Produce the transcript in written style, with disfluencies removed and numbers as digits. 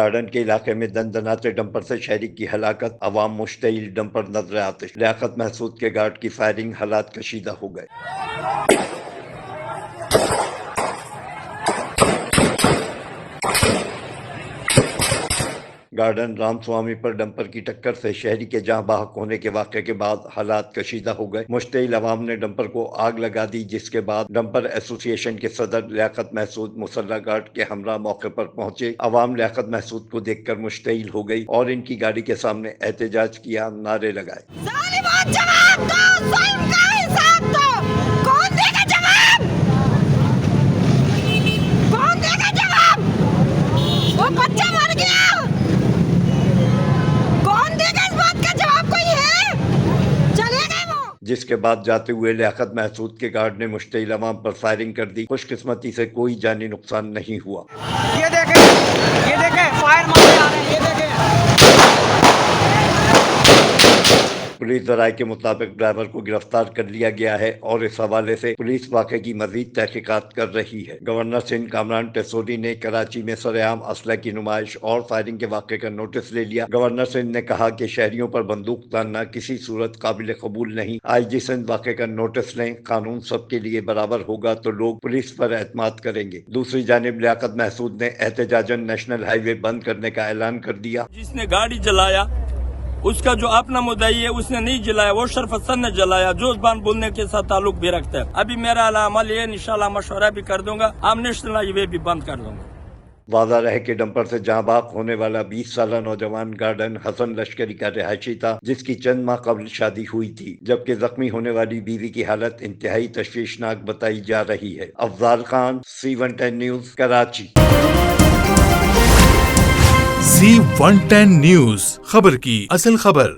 Garden کے علاقے میں دندناتے ڈمپر سے شہری کی ہلاکت، عوام مشتعل، ڈمپر نظر آتش، لیاقت محسود کے گارڈ کی فائرنگ، حالات کشیدہ ہو گئے۔ گارڈن رام سوامی پر ڈمپر کی ٹکر سے شہری کے جاں بحق ہونے کے واقعے کے بعد حالات کشیدہ ہو گئے۔ مشتعل عوام نے ڈمپر کو آگ لگا دی، جس کے بعد ڈمپر ایسوسی ایشن کے صدر لیاقت محسود مسلح گارڈ کے ہمراہ موقع پر پہنچے۔ عوام لیاقت محسود کو دیکھ کر مشتعل ہو گئی اور ان کی گاڑی کے سامنے احتجاج کیا، نعرے لگائے۔ ظالموں جواب دو، ظلم کا حساب دو، کون دے گا جواب؟ کون دے گا جواب؟ وہ بچہ مر گیا، کون دے گا اس بات کا جواب؟ کوئی ہے؟ چلے گئے وہ۔ جس کے بعد جاتے ہوئے لیاقت محسود کے گارڈ نے مشتعل عوام پر فائرنگ کر دی۔ خوش قسمتی سے کوئی جانی نقصان نہیں ہوا۔ یہ دیکھیں فائر مارے آ رہے ہیں، یہ دیکھیں۔ پولیس ذرائع کے مطابق ڈرائیور کو گرفتار کر لیا گیا ہے اور اس حوالے سے پولیس واقعے کی مزید تحقیقات کر رہی ہے۔ گورنر سندھ کامران ٹیسوری نے کراچی میں سرعام اسلحے کی نمائش اور فائرنگ کے واقعے کا نوٹس لے لیا۔ گورنر سندھ نے کہا کہ شہریوں پر بندوق تاننا کسی صورت قابل قبول نہیں۔ آئی جی سندھ واقعے کا نوٹس لیں، قانون سب کے لیے برابر ہوگا تو لوگ پولیس پر اعتماد کریں گے۔ دوسری جانب لیاقت محسود نے احتجاجاً نیشنل ہائی وے بند کرنے کا اعلان کر دیا۔ جس نے گاڑی جلایا اس کا جو اپنا مدعی ہے اس نے نہیں جلایا، وہ شرف حسن نے جلایا، جو زبان بولنے کے ساتھ تعلق بھی رکھتا ہے۔ ابھی میرا عمل یہ انشاءاللہ مشورہ بھی کر دوں گا، ہم نیشنل ہائی وے بھی بند کر دوں گا۔ واضح رہے کہ ڈمپر سے جاں بحق ہونے والا 20 سالہ نوجوان گارڈن حسن لشکری کا رہائشی تھا، جس کی چند ماہ قبل شادی ہوئی تھی، جبکہ زخمی ہونے والی بیوی کی حالت انتہائی تشویشناک بتائی جا رہی ہے۔ Afzal Khan, C110 news, Karachi. C110 news, خبر کی اصل خبر۔